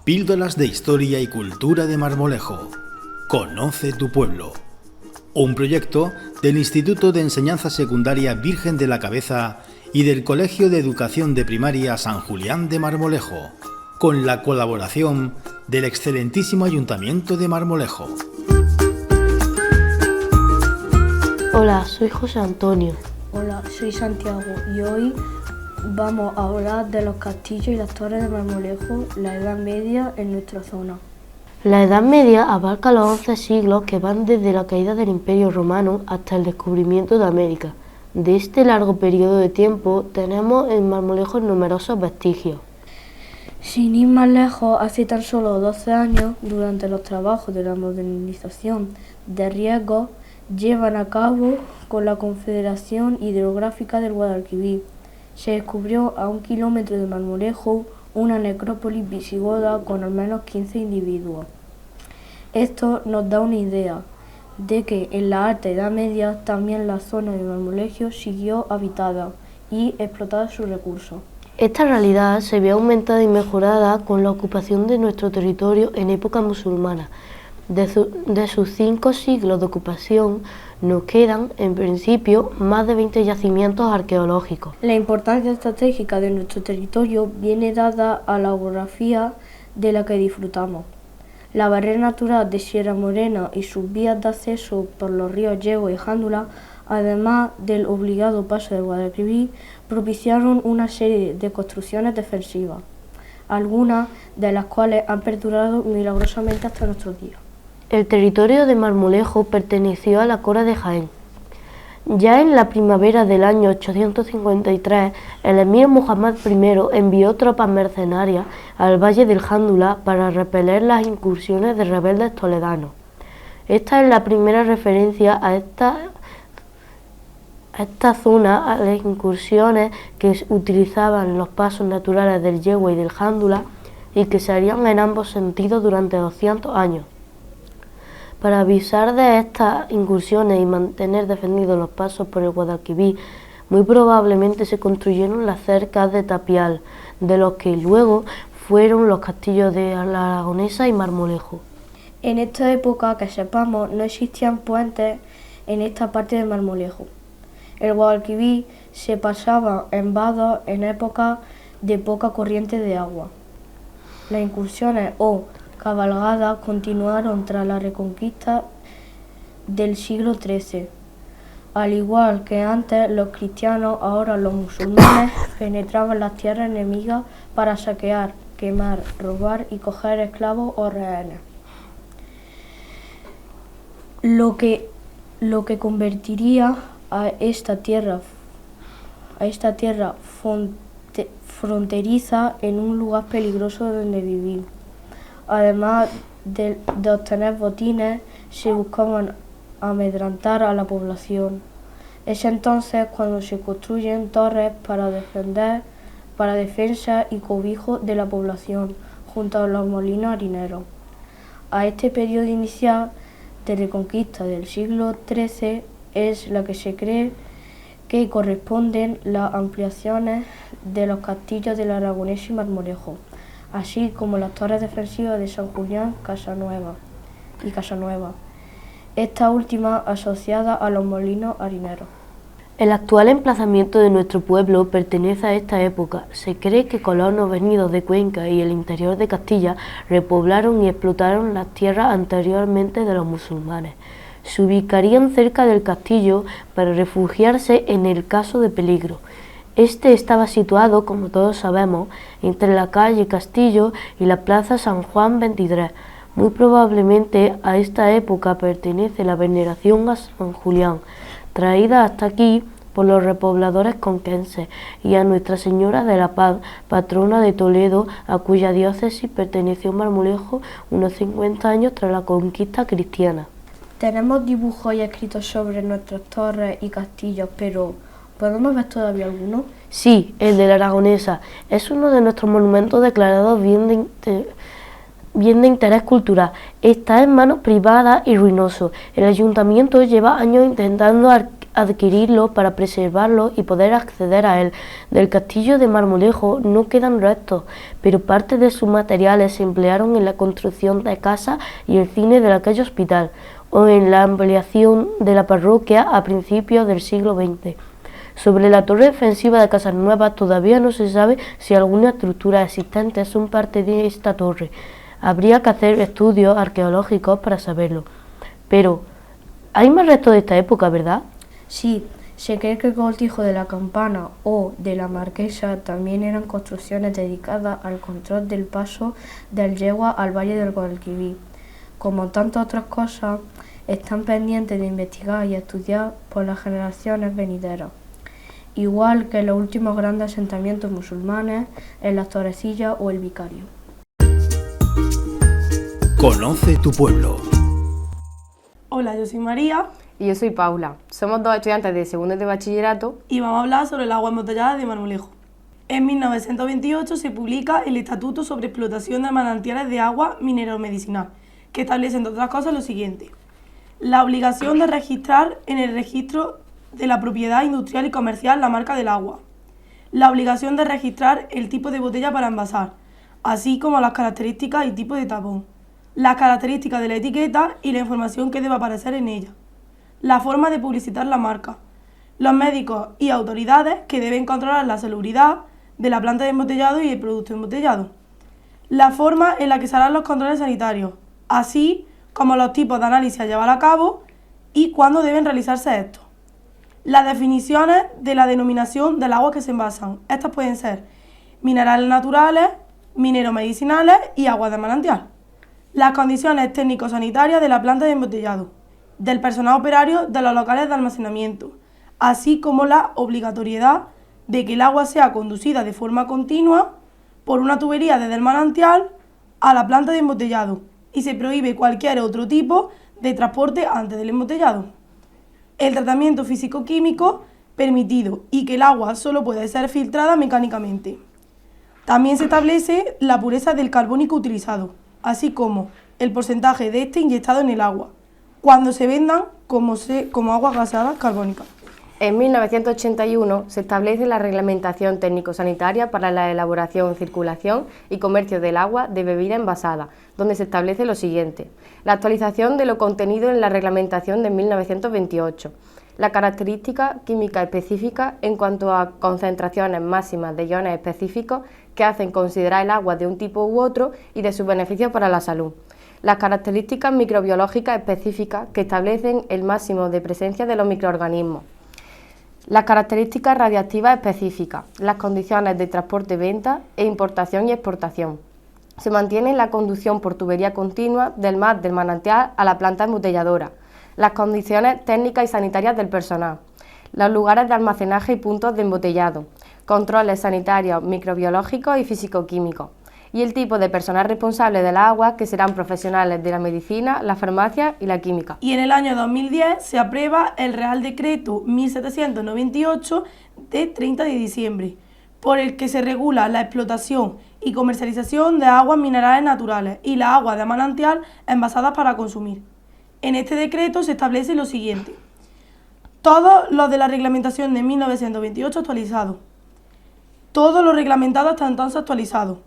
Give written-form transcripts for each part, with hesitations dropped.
Píldoras de historia y cultura de Marmolejo. Conoce tu pueblo. Un proyecto del Instituto de Enseñanza Secundaria Virgen de la Cabeza y del Colegio de Educación de Primaria San Julián de Marmolejo, con la colaboración del excelentísimo Ayuntamiento de Marmolejo. Hola, soy José Antonio. Hola, soy Santiago y hoy vamos a hablar de los castillos y las torres de Marmolejo, la Edad Media en nuestra zona. La Edad Media abarca los 11 siglos que van desde la caída del Imperio Romano hasta el descubrimiento de América. De este largo periodo de tiempo tenemos en Marmolejo numerosos vestigios. Sin ir más lejos, hace tan solo 12 años, durante los trabajos de la modernización de riegos, llevan a cabo con la Confederación Hidrográfica del Guadalquivir, se descubrió a 1 kilómetro de Marmolejo una necrópolis visigoda con al menos 15 individuos. Esto nos da una idea de que en la Alta Edad Media también la zona de Marmolejo siguió habitada y explotada sus recursos. Esta realidad se ve aumentada y mejorada con la ocupación de nuestro territorio en época musulmana. De sus 5 siglos de ocupación nos quedan, en principio, más de 20 yacimientos arqueológicos. La importancia estratégica de nuestro territorio viene dada a la orografía de la que disfrutamos. La barrera natural de Sierra Morena y sus vías de acceso por los ríos Yegua y Jándula, además del obligado paso del Guadalquivir, propiciaron una serie de construcciones defensivas, algunas de las cuales han perdurado milagrosamente hasta nuestros días. El territorio de Marmolejo perteneció a la Cora de Jaén. Ya en la primavera del año 853, el emir Muhammad I envió tropas mercenarias al valle del Jándula para repeler las incursiones de rebeldes toledanos. Esta es la primera referencia a esta zona, a las incursiones que utilizaban los pasos naturales del Yegua y del Jándula y que se harían en ambos sentidos durante 200 años. Para avisar de estas incursiones y mantener defendidos los pasos por el Guadalquivir, muy probablemente se construyeron las cercas de tapial, de los que luego fueron los castillos de la Aragonesa y Marmolejo. En esta época, que sepamos, no existían puentes en esta parte de Marmolejo. El Guadalquivir se pasaba en vados en época de poca corriente de agua. Las incursiones o cabalgadas continuaron tras la Reconquista del siglo XIII. Al igual que antes los cristianos, ahora los musulmanes penetraban las tierras enemigas para saquear, quemar, robar y coger esclavos o rehenes. Lo que convertiría a esta tierra fronteriza en un lugar peligroso donde vivir. Además de obtener botines, se buscaban amedrentar a la población. Es entonces cuando se construyen torres para defensa y cobijo de la población, junto a los molinos harineros. A este periodo inicial de reconquista del siglo XIII es la que se cree que corresponden las ampliaciones de los castillos de la Aragonesa y Marmolejo, así como las torres defensivas de San Julián y Casanueva, esta última asociada a los molinos harineros. El actual emplazamiento de nuestro pueblo pertenece a esta época. Se cree que colonos venidos de Cuenca y el interior de Castilla repoblaron y explotaron las tierras anteriormente de los musulmanes. Se ubicarían cerca del castillo para refugiarse en el caso de peligro. Este estaba situado, como todos sabemos, entre la calle Castillo y la plaza San Juan 23. Muy probablemente a esta época pertenece la veneración a San Julián, traída hasta aquí por los repobladores conquenses, y a Nuestra Señora de la Paz, patrona de Toledo, a cuya diócesis perteneció Marmolejo unos 50 años tras la conquista cristiana. Tenemos dibujos y escritos sobre nuestras torres y castillos, pero ¿podemos ver todavía alguno? Sí, el de la Aragonesa. Es uno de nuestros monumentos declarados bien de interés cultural. Está en manos privadas y ruinoso. El ayuntamiento lleva años intentando adquirirlo para preservarlo y poder acceder a él. Del castillo de Marmolejo no quedan restos, pero parte de sus materiales se emplearon en la construcción de casas y el cine de aquel hospital, o en la ampliación de la parroquia a principios del siglo XX. Sobre la torre defensiva de Casanueva todavía no se sabe si algunas estructuras existentes son parte de esta torre. Habría que hacer estudios arqueológicos para saberlo. Pero, ¿hay más restos de esta época, verdad? Sí, se cree que el cortijo de la campana o de la marquesa también eran construcciones dedicadas al control del paso del yegua al valle del Guadalquivir. Como tantas otras cosas, están pendientes de investigar y estudiar por las generaciones venideras. Igual que los últimos grandes asentamientos musulmanes en las Torrecillas o el Vicario. Conoce tu pueblo. Hola, yo soy María Y yo soy Paula. Somos dos estudiantes de segundo de bachillerato. y vamos a hablar sobre el agua embotellada de Marmolejo. En 1928 se publica el Estatuto sobre Explotación de Manantiales de Agua Minero-Medicinal, que establece, entre otras cosas, lo siguiente: la obligación de registrar en el registro de la propiedad industrial y comercial la marca del agua, la obligación de registrar el tipo de botella para envasar, así como las características y tipo de tapón, las características de la etiqueta y la información que debe aparecer en ella, la forma de publicitar la marca, los médicos y autoridades que deben controlar la salubridad de la planta de embotellado y el producto embotellado, la forma en la que se harán los controles sanitarios, así como los tipos de análisis a llevar a cabo y cuándo deben realizarse estos. Las definiciones de la denominación del agua que se envasan. Estas pueden ser minerales naturales, mineromedicinales y aguas de manantial. Las condiciones técnico-sanitarias de la planta de embotellado, del personal operario de los locales de almacenamiento, así como la obligatoriedad de que el agua sea conducida de forma continua por una tubería desde el manantial a la planta de embotellado y se prohíbe cualquier otro tipo de transporte antes del embotellado. El tratamiento físico-químico permitido y que el agua solo puede ser filtrada mecánicamente. También se establece la pureza del carbónico utilizado, así como el porcentaje de este inyectado en el agua, cuando se vendan como aguas gaseadas carbónicas. En 1981 se establece la reglamentación técnico-sanitaria para la elaboración, circulación y comercio del agua de bebida envasada, donde se establece lo siguiente: la actualización de lo contenido en la reglamentación de 1928, la característica química específica en cuanto a concentraciones máximas de iones específicos que hacen considerar el agua de un tipo u otro y de sus beneficios para la salud, las características microbiológicas específicas que establecen el máximo de presencia de los microorganismos, las características radiactivas específicas, las condiciones de transporte, venta e importación y exportación. Se mantiene la conducción por tubería continua del manantial a la planta embotelladora, las condiciones técnicas y sanitarias del personal, los lugares de almacenaje y puntos de embotellado, controles sanitarios, microbiológicos y físico-químicos, y el tipo de personal responsable del agua, que serán profesionales de la medicina, la farmacia y la química. Y en el año 2010 se aprueba el Real Decreto 1798 de 30 de diciembre, por el que se regula la explotación y comercialización de aguas minerales naturales y las aguas de manantial envasadas para consumir. En este decreto se establece lo siguiente: todos los de la reglamentación de 1928 actualizados. Todo lo reglamentado hasta entonces actualizado.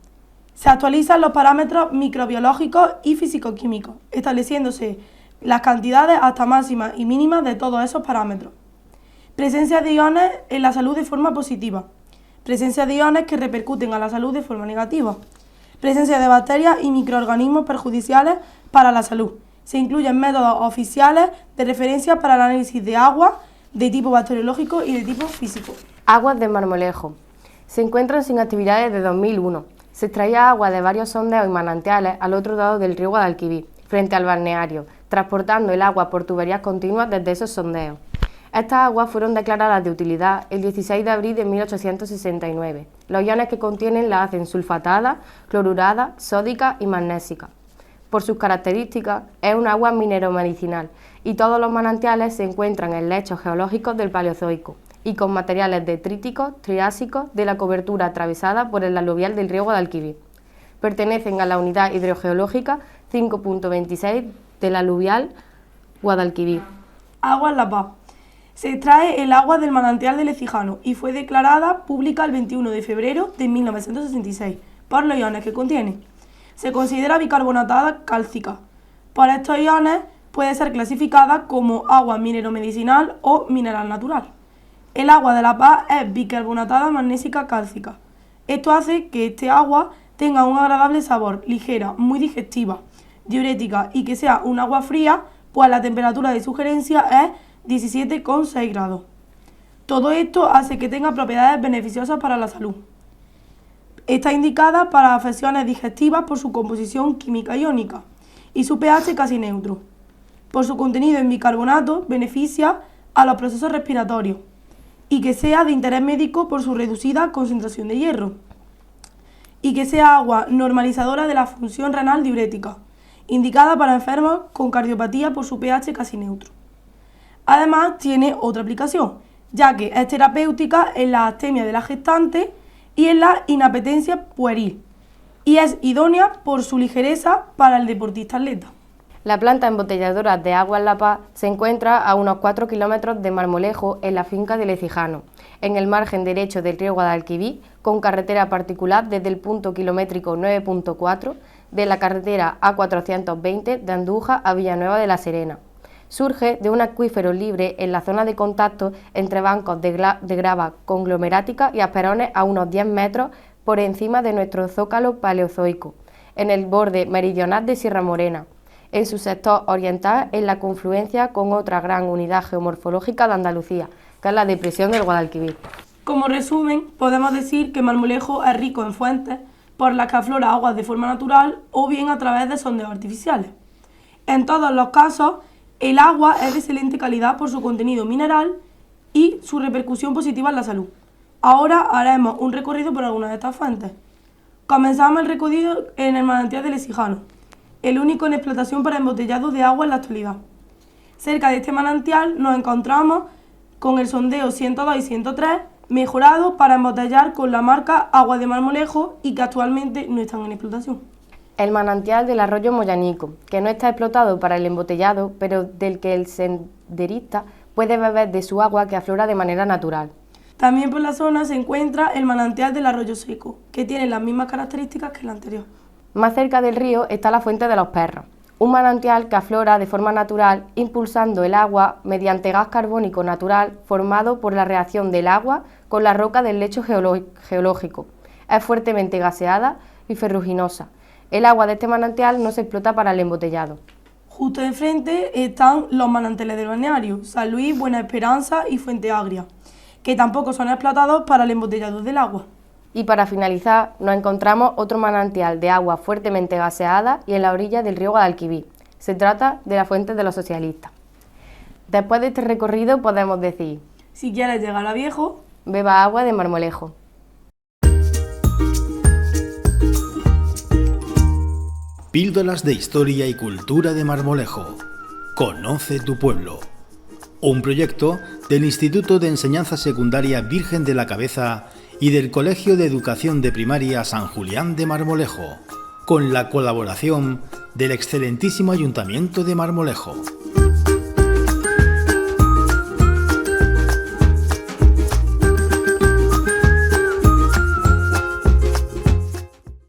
Se actualizan los parámetros microbiológicos y físico-químicos, estableciéndose las cantidades hasta máximas y mínimas de todos esos parámetros. Presencia de iones en la salud de forma positiva. Presencia de iones que repercuten a la salud de forma negativa. Presencia de bacterias y microorganismos perjudiciales para la salud. Se incluyen métodos oficiales de referencia para el análisis de agua de tipo bacteriológico y de tipo físico. Aguas de Marmolejo. Se encuentran sin actividades desde 2001. Se extraía agua de varios sondeos y manantiales al otro lado del río Guadalquivir, frente al balneario, transportando el agua por tuberías continuas desde esos sondeos. Estas aguas fueron declaradas de utilidad el 16 de abril de 1869. Los iones que contienen la hacen sulfatada, clorurada, sódica y magnésica. Por sus características, es un agua mineromedicinal y todos los manantiales se encuentran en lechos geológicos del Paleozoico y con materiales detríticos, triásicos de la cobertura atravesada por el aluvial del río Guadalquivir. Pertenecen a la unidad hidrogeológica 5.26 del aluvial Guadalquivir. Aguas La Paz. Se extrae el agua del manantial de Lecijano y fue declarada pública el 21 de febrero de 1966 por los iones que contiene. Se considera bicarbonatada cálcica. Por estos iones puede ser clasificada como agua mineromedicinal o mineral natural. El agua de La Paz es bicarbonatada magnésica cálcica. Esto hace que este agua tenga un agradable sabor, ligera, muy digestiva, diurética y que sea un agua fría, pues la temperatura de sugerencia es 17,6 grados. Todo esto hace que tenga propiedades beneficiosas para la salud. Está indicada para afecciones digestivas por su composición química iónica y su pH casi neutro. Por su contenido en bicarbonato beneficia a los procesos respiratorios y que sea de interés médico por su reducida concentración de hierro y que sea agua normalizadora de la función renal diurética, indicada para enfermos con cardiopatía por su pH casi neutro. Además tiene otra aplicación, ya que es terapéutica en la astemia de la gestante y en la inapetencia pueril, y es idónea por su ligereza para el deportista atleta. La planta embotelladora de agua en La Paz se encuentra a unos 4 kilómetros de Marmolejo, en la finca de Lecijano, en el margen derecho del río Guadalquivir, con carretera particular desde el punto kilométrico 9.4 de la carretera A420 de Andújar a Villanueva de la Serena. Surge de un acuífero libre en la zona de contacto entre bancos de grava conglomerática y asperones a unos 10 metros por encima de nuestro zócalo paleozoico, en el borde meridional de Sierra Morena, en su sector oriental en la confluencia con otra gran unidad geomorfológica de Andalucía, que es la depresión del Guadalquivir. Como resumen, podemos decir que Marmolejo es rico en fuentes por las que aflora aguas de forma natural o bien a través de sondeos artificiales. En todos los casos, el agua es de excelente calidad por su contenido mineral y su repercusión positiva en la salud. Ahora haremos un recorrido por algunas de estas fuentes. Comenzamos el recorrido en el manantial de Lecijano, el único en explotación para embotellado de agua en la actualidad. Cerca de este manantial nos encontramos con el sondeo 102 y 103, mejorado para embotellar con la marca Agua de Marmolejo y que actualmente no están en explotación. El manantial del arroyo Moyanico, que no está explotado para el embotellado, pero del que el senderista puede beber de su agua que aflora de manera natural. También por la zona se encuentra el manantial del arroyo seco, que tiene las mismas características que el anterior. Más cerca del río está la Fuente de los Perros, un manantial que aflora de forma natural, impulsando el agua mediante gas carbónico natural formado por la reacción del agua con la roca del lecho geológico. Es fuertemente gaseada y ferruginosa. El agua de este manantial no se explota para el embotellado. Justo enfrente están los manantiales del balneario, San Luis, Buena Esperanza y Fuente Agria, que tampoco son explotados para el embotellado del agua. Y para finalizar, nos encontramos otro manantial de agua fuertemente gaseada y en la orilla del río Guadalquivir. Se trata de la Fuente de los Socialistas. Después de este recorrido podemos decir: si quieres llegar a viejo, beba agua de Marmolejo. Píldoras de historia y cultura de Marmolejo. Conoce tu pueblo. Un proyecto del Instituto de Enseñanza Secundaria Virgen de la Cabeza y del Colegio de Educación de Primaria San Julián de Marmolejo, con la colaboración del excelentísimo Ayuntamiento de Marmolejo.